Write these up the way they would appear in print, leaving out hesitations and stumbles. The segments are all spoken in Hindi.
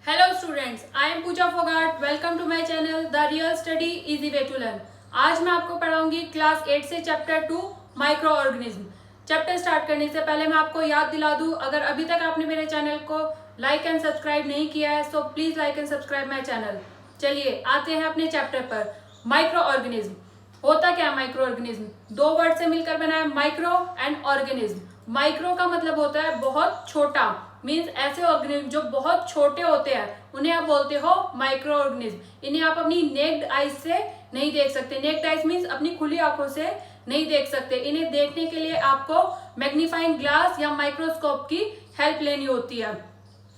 Hello students, I am Pooja Fogart. Welcome to my channel The Real Study Easy Way to Learn. आज मैं आपको पढ़ाऊंगी क्लास 8 से chapter 2 micro organism. Chapter start करने से पहले मैं आपको याद दिला दूं, अगर अभी तक आपने मेरे चैनल को लाइक एंड सब्सक्राइब नहीं किया है तो please like and subscribe my channel. चलिए आते हैं अपने चैप्टर पर। माइक्रो ऑर्गेनिज्म होता क्या है? माइक्रो ऑर्गेनिज्म दो वर्ड से मिलकर बना है, माइक्रो एंड ऑर्गेनिज्म। माइक्रो का मतलब होता है बहुत छोटा, मीन्स ऐसे ऑर्गेनिज्म जो बहुत छोटे होते हैं उन्हें आप बोलते हो माइक्रो ऑर्गेनिज्म। इन्हें आप अपनी नेक्ड आइज से नहीं देख सकते। नेक्ड आइज मीन्स अपनी खुली आंखों से नहीं देख सकते। इन्हें देखने के लिए आपको मैग्नीफाइंग ग्लास या माइक्रोस्कोप की हेल्प लेनी होती है।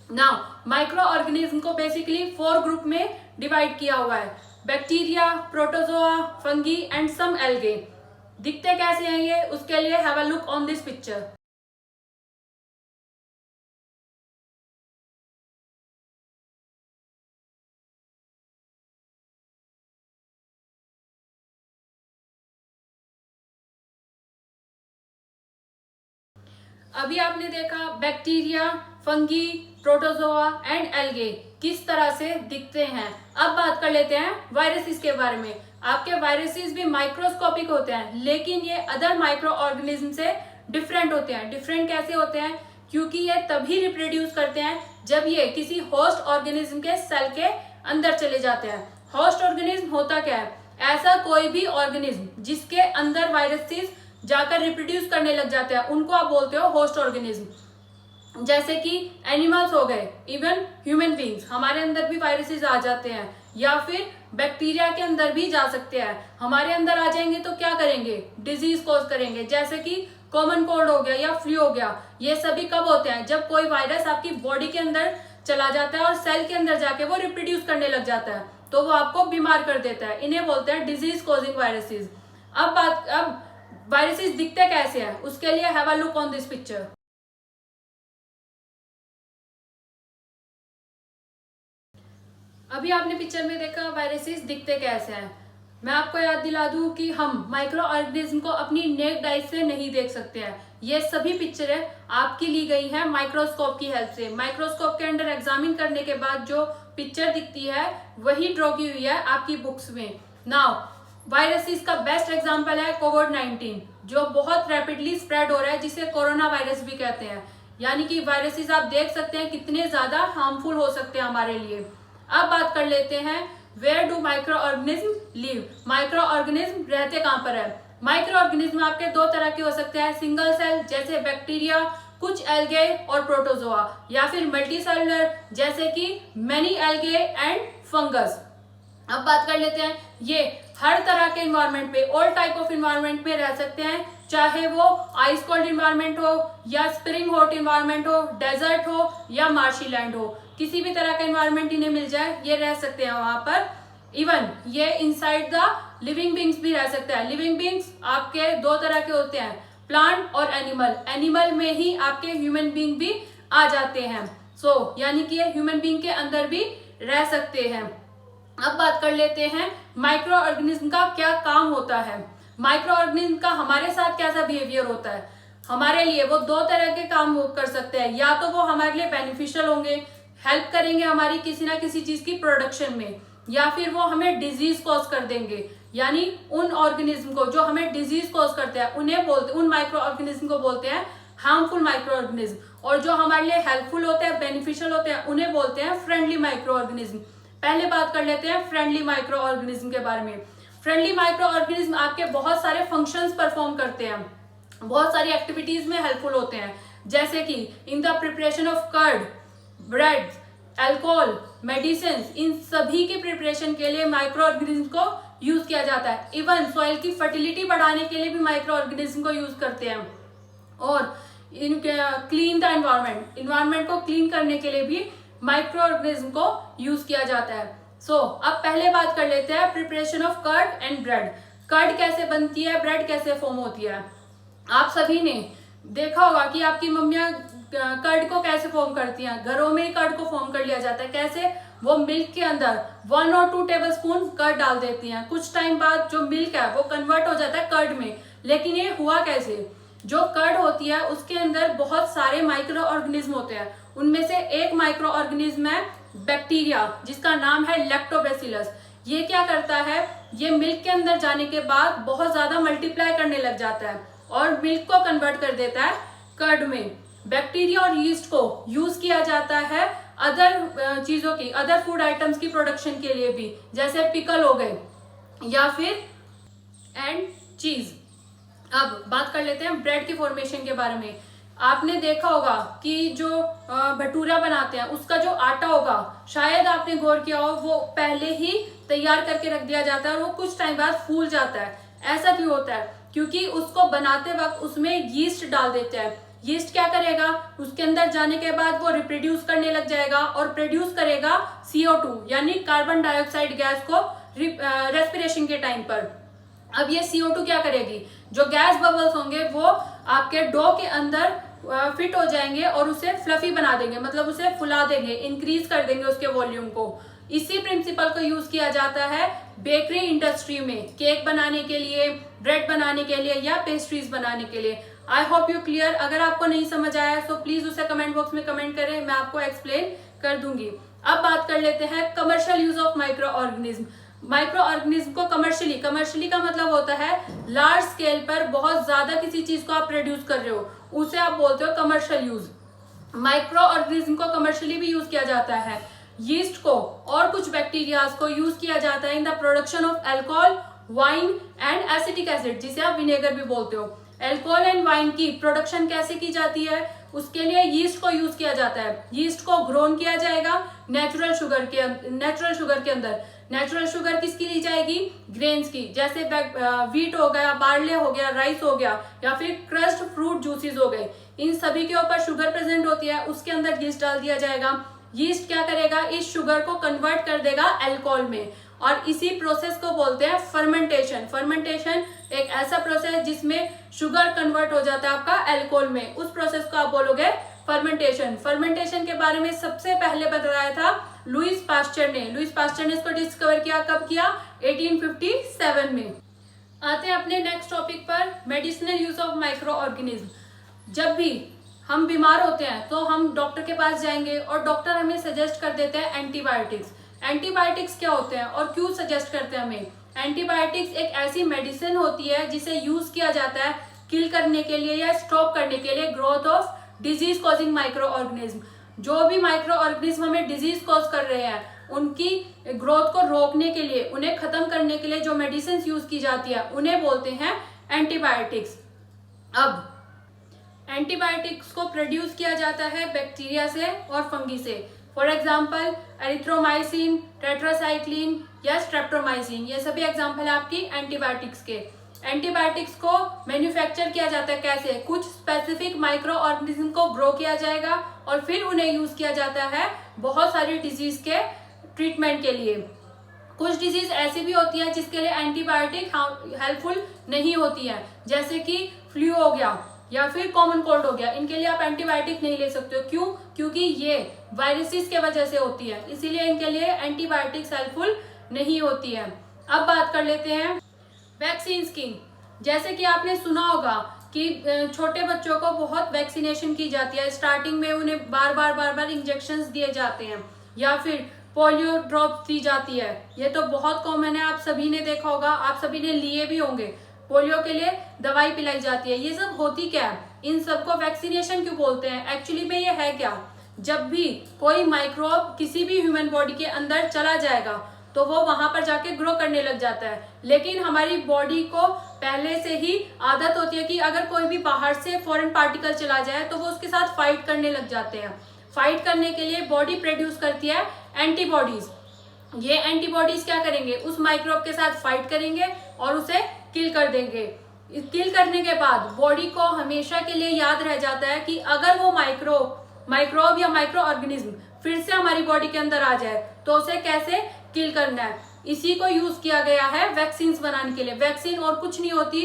नाउ माइक्रो ऑर्गेनिज्म को बेसिकली 4 ग्रुप में डिवाइड किया हुआ है: bacteria, protozoa, fungi and some algae. दिखते कैसे हैं ये, उसके लिए have a look on this picture. अभी आपने देखा bacteria, fungi, protozoa and algae किस तरह से दिखते हैं। अब बात कर लेते हैं वायरसेस के बारे में। आपके वायरसेस भी माइक्रोस्कोपिक होते हैं, लेकिन ये अदर माइक्रो ऑर्गेनिज्म से डिफरेंट होते हैं। डिफरेंट कैसे होते हैं? क्योंकि ये तभी रिप्रोड्यूस करते हैं जब ये किसी होस्ट ऑर्गेनिज्म के सेल के अंदर चले जाते हैं। होस्ट ऑर्गेनिज्म होता क्या है? ऐसा कोई भी ऑर्गेनिज्म जिसके अंदर वायरसेस जाकर रिप्रोड्यूस करने लग जाते हैं उनको आप बोलते हो होस्ट ऑर्गेनिज्म। जैसे कि एनिमल्स हो गए, इवन ह्यूमन बींग्स, हमारे अंदर भी वायरसेस आ जाते हैं, या फिर बैक्टीरिया के अंदर भी जा सकते हैं। हमारे अंदर आ जाएंगे तो क्या करेंगे? डिजीज कॉज करेंगे, जैसे कि कॉमन कोल्ड हो गया या फ्लू हो गया। ये सभी कब होते हैं? जब कोई वायरस आपकी बॉडी के अंदर चला जाता है और सेल के अंदर जाके वो रिप्रोड्यूस करने लग जाता है, तो वो आपको बीमार कर देता है। इन्हें बोलते हैं डिजीज कॉजिंग वायरसेस। अब वायरसेस दिखते कैसे हैं, उसके लिए have a look on this picture. अभी आपने पिक्चर में देखा वायरसेस दिखते कैसे हैं। मैं आपको याद दिला दूं कि हम माइक्रो ऑर्गेनिज्म को अपनी नेक्ड आइज से नहीं देख सकते हैं। ये सभी पिक्चरें आपकी ली गई हैं माइक्रोस्कोप की हेल्प से। माइक्रोस्कोप के अंदर एग्जामिन करने के बाद जो पिक्चर दिखती है वही ड्रॉ की हुई है आपकी बुक्स में। नाउ वायरसेस का बेस्ट एग्जांपल है कोविड-19, जो बहुत रैपिडली स्प्रेड हो रहा है, जिसे कोरोना वायरस भी कहते हैं। यानी कि वायरसेस आप देख सकते हैं कितने ज्यादा हार्मफुल हो सकते हैं हमारे लिए। अब बात कर लेते हैं where do microorganism live. Microorganism रहते कहाँ पर है? माइक्रो ऑर्गेनिज्म आपके दो तरह के हो सकते हैं: सिंगल सेल जैसे बैक्टीरिया, कुछ एल्गे और प्रोटोजोआ, या फिर मल्टी सेलुलर जैसे कि मेनी एल्गे एंड फंगस। अब बात कर लेते हैं, ये हर तरह के इन्वायरमेंट पे, ऑल टाइप ऑफ इन्वायरमेंट में रह सकते हैं, चाहे वो आइस कोल्ड इन्वायरमेंट हो या स्प्रिंग हॉट इन्वायरमेंट हो, डेजर्ट हो या मार्शी लैंड हो। किसी भी तरह का इन्वायरमेंट इन्हें मिल जाए ये रह सकते हैं वहां पर। इवन ये इनसाइड द लिविंग बींग्स भी रह सकते हैं। लिविंग बींग्स आपके दो तरह के होते हैं, प्लांट और एनिमल। एनिमल में ही आपके ह्यूमन बींग भी आ जाते हैं। यानी कि ये ह्यूमन बींग के अंदर भी रह सकते हैं। अब बात कर लेते हैं माइक्रो ऑर्गेनिज्म का क्या काम होता है। माइक्रो ऑर्गेनिज्म का हमारे साथ कैसा बिहेवियर होता है? हमारे लिए वो दो तरह के काम वो कर सकते हैं। या तो वो हमारे लिए बेनिफिशियल होंगे, हेल्प करेंगे हमारी किसी ना किसी चीज की प्रोडक्शन में, या फिर वो हमें डिजीज कॉज कर देंगे। यानी उन ऑर्गेनिज्म को जो हमें डिजीज कॉज करते हैं उन माइक्रो ऑर्गेनिज्म को बोलते हैं हार्मफुल माइक्रो ऑर्गेनिज्म। और जो हमारे लिए हेल्पफुल होते हैं, बेनिफिशियल होते हैं, उन्हें बोलते हैं फ्रेंडली माइक्रो ऑर्गेनिज्म। पहले बात कर लेते हैं फ्रेंडली माइक्रो ऑर्गेनिज्म के बारे में। फ्रेंडली माइक्रो ऑर्गेनिज्म आपके बहुत सारे फंक्शंस परफॉर्म करते हैं, बहुत सारी एक्टिविटीज में हेल्पफुल होते हैं, जैसे कि in the preparation of curd, bread, alcohol, medicine. इन सभी की प्रिपरेशन के लिए माइक्रो ऑर्गेनिज्म को यूज किया जाता है। इवन सॉइल की फर्टिलिटी बढ़ाने के लिए भी माइक्रो ऑर्गेनिज्म को यूज करते हैं। और क्लीन द इन्वायरमेंट को क्लीन करने के लिए भी माइक्रो ऑर्गेनिज्म को यूज किया जाता है। अब पहले बात कर लेते हैं preparation of curd and bread. Curd कैसे बनती है, ब्रेड कैसे फॉर्म होती है? आप सभी ने देखा होगा कि आपकी मम्मियां कर्ड को कैसे फॉर्म करती हैं। घरों में ही कर्ड को फॉर्म कर लिया जाता है। कैसे? वो मिल्क के अंदर 1 और 2 टेबलस्पून कर्ड डाल देती हैं। कुछ टाइम बाद जो मिल्क है वो कन्वर्ट हो जाता है कर्ड में। लेकिन ये हुआ कैसे? जो कर्ड होती है उसके अंदर बहुत सारे माइक्रो ऑर्गेनिज्म होते हैं। उनमें से एक माइक्रो ऑर्गेनिज्म है बैक्टीरिया जिसका नाम है लैक्टोबैसिलस। ये क्या करता है, ये मिल्क के अंदर जाने के बाद बहुत ज्यादा मल्टीप्लाई करने लग जाता है और मिल्क को कन्वर्ट कर देता है कर्ड में। बैक्टीरिया और यीस्ट को यूज किया जाता है अदर चीजों की, अदर फूड आइटम्स की प्रोडक्शन के लिए भी, जैसे पिकल हो गए या फिर एंड चीज। अब बात कर लेते हैं ब्रेड की फॉर्मेशन के बारे में। आपने देखा होगा कि जो भटूरा बनाते हैं उसका जो आटा होगा, शायद आपने गौर किया हो, वो पहले ही तैयार करके रख दिया जाता है और वो कुछ टाइम बाद फूल जाता है। ऐसा क्यों होता है? क्योंकि उसको बनाते वक्त उसमें यीस्ट डाल देते हैं। यीस्ट क्या करेगा, उसके अंदर जाने के बाद वो रिप्रोड्यूस करने लग जाएगा और प्रोड्यूस करेगा CO2 यानी कार्बन डाइऑक्साइड गैस को रेस्पिरेशन के टाइम पर। अब ये CO2 क्या करेगी, जो गैस बबल्स होंगे वो आपके डो के अंदर फिट हो जाएंगे और उसे फ्लफी बना देंगे, मतलब उसे फुला देंगे, इंक्रीज कर देंगे उसके वॉल्यूम को। इसी प्रिंसिपल को यूज किया जाता है बेकरी इंडस्ट्री में, केक बनाने के लिए, ब्रेड बनाने के लिए या पेस्ट्रीज बनाने के लिए। आई होप यू क्लियर। अगर आपको नहीं समझ आया तो प्लीज उसे कमेंट बॉक्स में कमेंट करें, मैं आपको एक्सप्लेन कर दूंगी। अब बात कर लेते हैं commercial use of micro organism. Micro organism को कमर्शियली का मतलब होता है लार्ज स्केल पर बहुत ज्यादा किसी चीज को आप प्रोड्यूस कर रहे हो, उसे आप बोलते हो कमर्शियल यूज। माइक्रो ऑर्गेनिज्म को कमर्शियली भी यूज किया जाता है। यीस्ट को और कुछ बैक्टीरियाज को यूज किया जाता है in the production of alcohol, wine and acetic acid, जिसे आप विनेगर भी बोलते हो। अल्कोहल एंड वाइन की प्रोडक्शन कैसे की जाती है, उसके लिए यीस्ट को यूज किया जाता है। यीस्ट को ग्रोन किया जाएगा नेचुरल शुगर के अंदर। नेचुरल शुगर किसकी ली जाएगी, ग्रेन्स की, जैसे व्हीट हो गया, बार्ले हो गया, राइस हो गया या फिर क्रस्ड फ्रूट जूसेस हो गए। इन सभी के ऊपर शुगर प्रेजेंट होती है, उसके अंदर यीस्ट डाल दिया जाएगा। यीस्ट क्या करेगा, इस शुगर को कन्वर्ट कर देगा अल्कोहल में और इसी प्रोसेस को बोलते हैं फर्मेंटेशन। फर्मेंटेशन एक ऐसा प्रोसेस है जिसमें शुगर कन्वर्ट हो जाता है आपका अल्कोहल में, उस प्रोसेस को आप बोलोगे फर्मेंटेशन। फर्मेंटेशन के बारे में सबसे पहले बताया था लुईस पास्चर ने। लुईस पास्चर ने इसको डिस्कवर किया, कब किया, 1857 में। आते हैं अपने नेक्स्ट टॉपिक पर, medicinal use of micro organism. जब भी हम बीमार होते हैं तो हम डॉक्टर के पास जाएंगे और डॉक्टर हमें सजेस्ट कर देते हैं एंटीबायोटिक्स। एंटीबायोटिक्स क्या होते हैं और क्यों सजेस्ट करते हैं हमें? एंटीबायोटिक्स एक ऐसी मेडिसिन होती है जिसे यूज किया जाता है किल करने के लिए या स्टॉप करने के लिए growth of disease causing micro organism. जो भी माइक्रो ऑर्गेनिज्म हमें डिजीज कॉज कर रहे हैं, उनकी ग्रोथ को रोकने के लिए, उन्हें खत्म करने के लिए जो मेडिसिन यूज की जाती है उन्हें बोलते हैं एंटीबायोटिक्स। अब एंटीबायोटिक्स को प्रोड्यूस किया जाता है बैक्टीरिया से और फंगी से। फॉर एग्जाम्पल एरिथ्रोमाइसिन, टेट्रासाइक्लिन या स्ट्रेप्टोमाइसिन, ये सभी एग्जाम्पल है आपकी एंटीबायोटिक्स के। एंटीबायोटिक्स को मैन्युफैक्चर किया जाता है कैसे, कुछ स्पेसिफिक माइक्रो ऑर्गेनिज्म को ग्रो किया जाएगा और फिर उन्हें यूज किया जाता है बहुत सारी डिजीज के ट्रीटमेंट के लिए। कुछ डिजीज ऐसी भी होती है जिसके लिए एंटीबायोटिक हेल्पफुल नहीं होती है, जैसे कि फ्लू हो गया या फिर कॉमन कोल्ड हो गया, इनके लिए आप एंटीबायोटिक नहीं ले सकते हो। क्यों? क्योंकि ये वायरसेस के वजह से होती है, इसीलिए इनके लिए एंटीबायोटिक्स हेल्पफुल नहीं होती है। अब बात कर लेते हैं वैक्सीन की। जैसे कि आपने सुना होगा कि छोटे बच्चों को बहुत वैक्सीनेशन की जाती है, स्टार्टिंग में उन्हें बार बार इंजेक्शंस दिए जाते हैं या फिर पोलियो ड्रॉप्स दी जाती है। ये तो बहुत कॉमन है, आप सभी ने देखा होगा, आप सभी ने लिए भी होंगे। पोलियो के लिए दवाई पिलाई जाती है। ये सब होती क्या है, इन सबको वैक्सीनेशन क्यों बोलते हैं? एक्चुअली में ये है क्या, जब भी कोई माइक्रोब किसी भी ह्यूमन बॉडी के अंदर चला जाएगा तो वो वहां पर जाके ग्रो करने लग जाता है। लेकिन हमारी बॉडी को पहले से ही आदत होती है कि अगर कोई भी बाहर से फॉरेन पार्टिकल चला जाए तो वो उसके साथ फाइट करने लग जाते हैं। फाइट करने के लिए बॉडी प्रोड्यूस करती है एंटीबॉडीज। ये एंटीबॉडीज क्या करेंगे, उस माइक्रोब के साथ फाइट करेंगे और उसे किल कर देंगे। किल करने के बाद बॉडी को हमेशा के लिए याद रह जाता है कि अगर वो माइक्रोब या माइक्रो ऑर्गेनिज्म फिर से हमारी बॉडी के अंदर आ जाए तो उसे कैसे किल करना है। इसी को यूज किया गया है वैक्सीन बनाने के लिए। वैक्सीन और कुछ नहीं होती,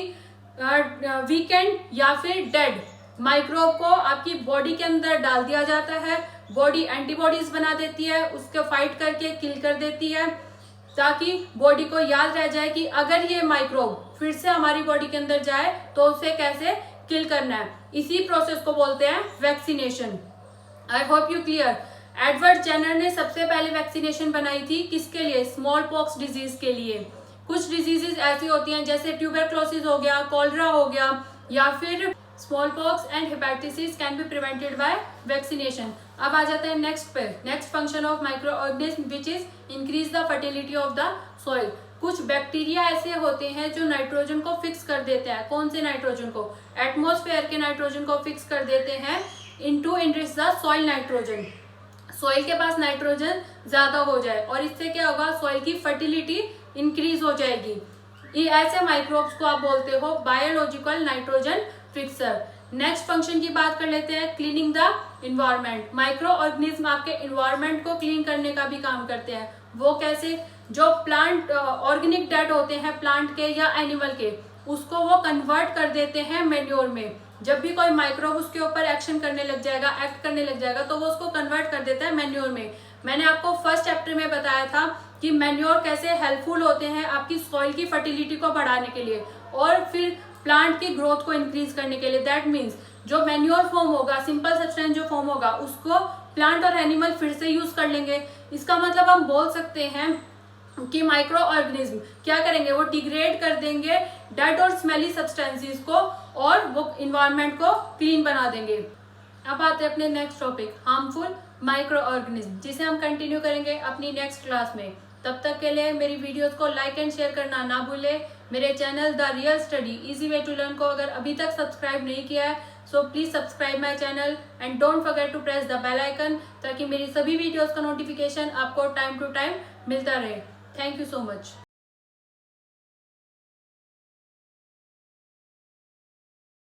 वीकेंड या फिर डेड माइक्रोब को आपकी बॉडी के अंदर डाल दिया जाता है, बॉडी एंटीबॉडीज बना देती है, उसको फाइट करके किल कर देती है, ताकि बॉडी को याद रह जाए कि अगर ये माइक्रोब फिर से हमारी बॉडी के अंदर जाए तो उसे कैसे किल करना है। इसी प्रोसेस को बोलते हैं vaccination. I hope you clear. Edward Jenner ने सबसे पहले वैक्सीनेशन बनाई थी, किसके लिए? स्मॉल पॉक्स डिजीज के लिए। कुछ डिजीजेस ऐसी होती हैं जैसे ट्यूबरक्लोसिस हो गया, कॉलरा हो गया, या फिर small pox and hepatitis can be prevented by vaccination. अब आ जाते हैं नेक्स्ट पे। Next function of micro organism which is increase the fertility of the soil. कुछ बैक्टीरिया ऐसे होते हैं जो नाइट्रोजन को फिक्स कर देते हैं। कौन से नाइट्रोजन को? एटमॉस्फेयर के नाइट्रोजन को फिक्स कर देते हैं into enrich the soil nitrogen. Soil के पास नाइट्रोजन ज्यादा हो जाए और इससे क्या होगा? सॉइल की फर्टिलिटी इंक्रीज हो जाएगी। ये ऐसे माइक्रोब्स को आप बोलते हो biological nitrogen fixer. Next function की बात कर लेते हैं, cleaning the environment. Micro organism आपके इन्वायरमेंट को क्लीन करने का भी काम करते हैं। वो कैसे? जो प्लांट ऑर्गेनिक डेड होते हैं प्लांट के या एनिमल के, उसको वो कन्वर्ट कर देते हैं मैन्योर में। जब भी कोई माइक्रोब उसके ऊपर एक्शन करने लग जाएगा, एक्ट करने लग जाएगा, तो वो उसको कन्वर्ट कर देता है मैन्योर में। मैंने आपको फर्स्ट चैप्टर में बताया था कि मैन्योर कैसे हेल्पफुल होते हैं आपकी सॉइल की फर्टिलिटी को बढ़ाने के लिए और फिर प्लांट की ग्रोथ को इंक्रीज करने के लिए। दैट मीन्स जो मैन्योर फॉर्म होगा, सिंपल सब्सटेंस जो फॉर्म होगा, उसको प्लांट और एनिमल फिर से यूज कर लेंगे। इसका मतलब हम बोल सकते हैं कि माइक्रो ऑर्गेनिज्म क्या करेंगे? वो डिग्रेड कर देंगे डेड और स्मेली सब्सटेंसेस को और वो इन्वायरमेंट को क्लीन बना देंगे। अब आते हैं अपने next topic, harmful micro organism, जिसे हम कंटिन्यू करेंगे अपनी नेक्स्ट क्लास में। तब तक के लिए मेरी वीडियोस को लाइक एंड शेयर करना ना भूलें। मेरे channel the real study easy way to learn को अगर अभी तक सब्सक्राइब नहीं किया है, so please subscribe my channel and don't forget to press the bell icon, ताकि मेरी सभी वीडियोस का नोटिफिकेशन आपको टाइम टू टाइम मिलता रहे। Thank you so much.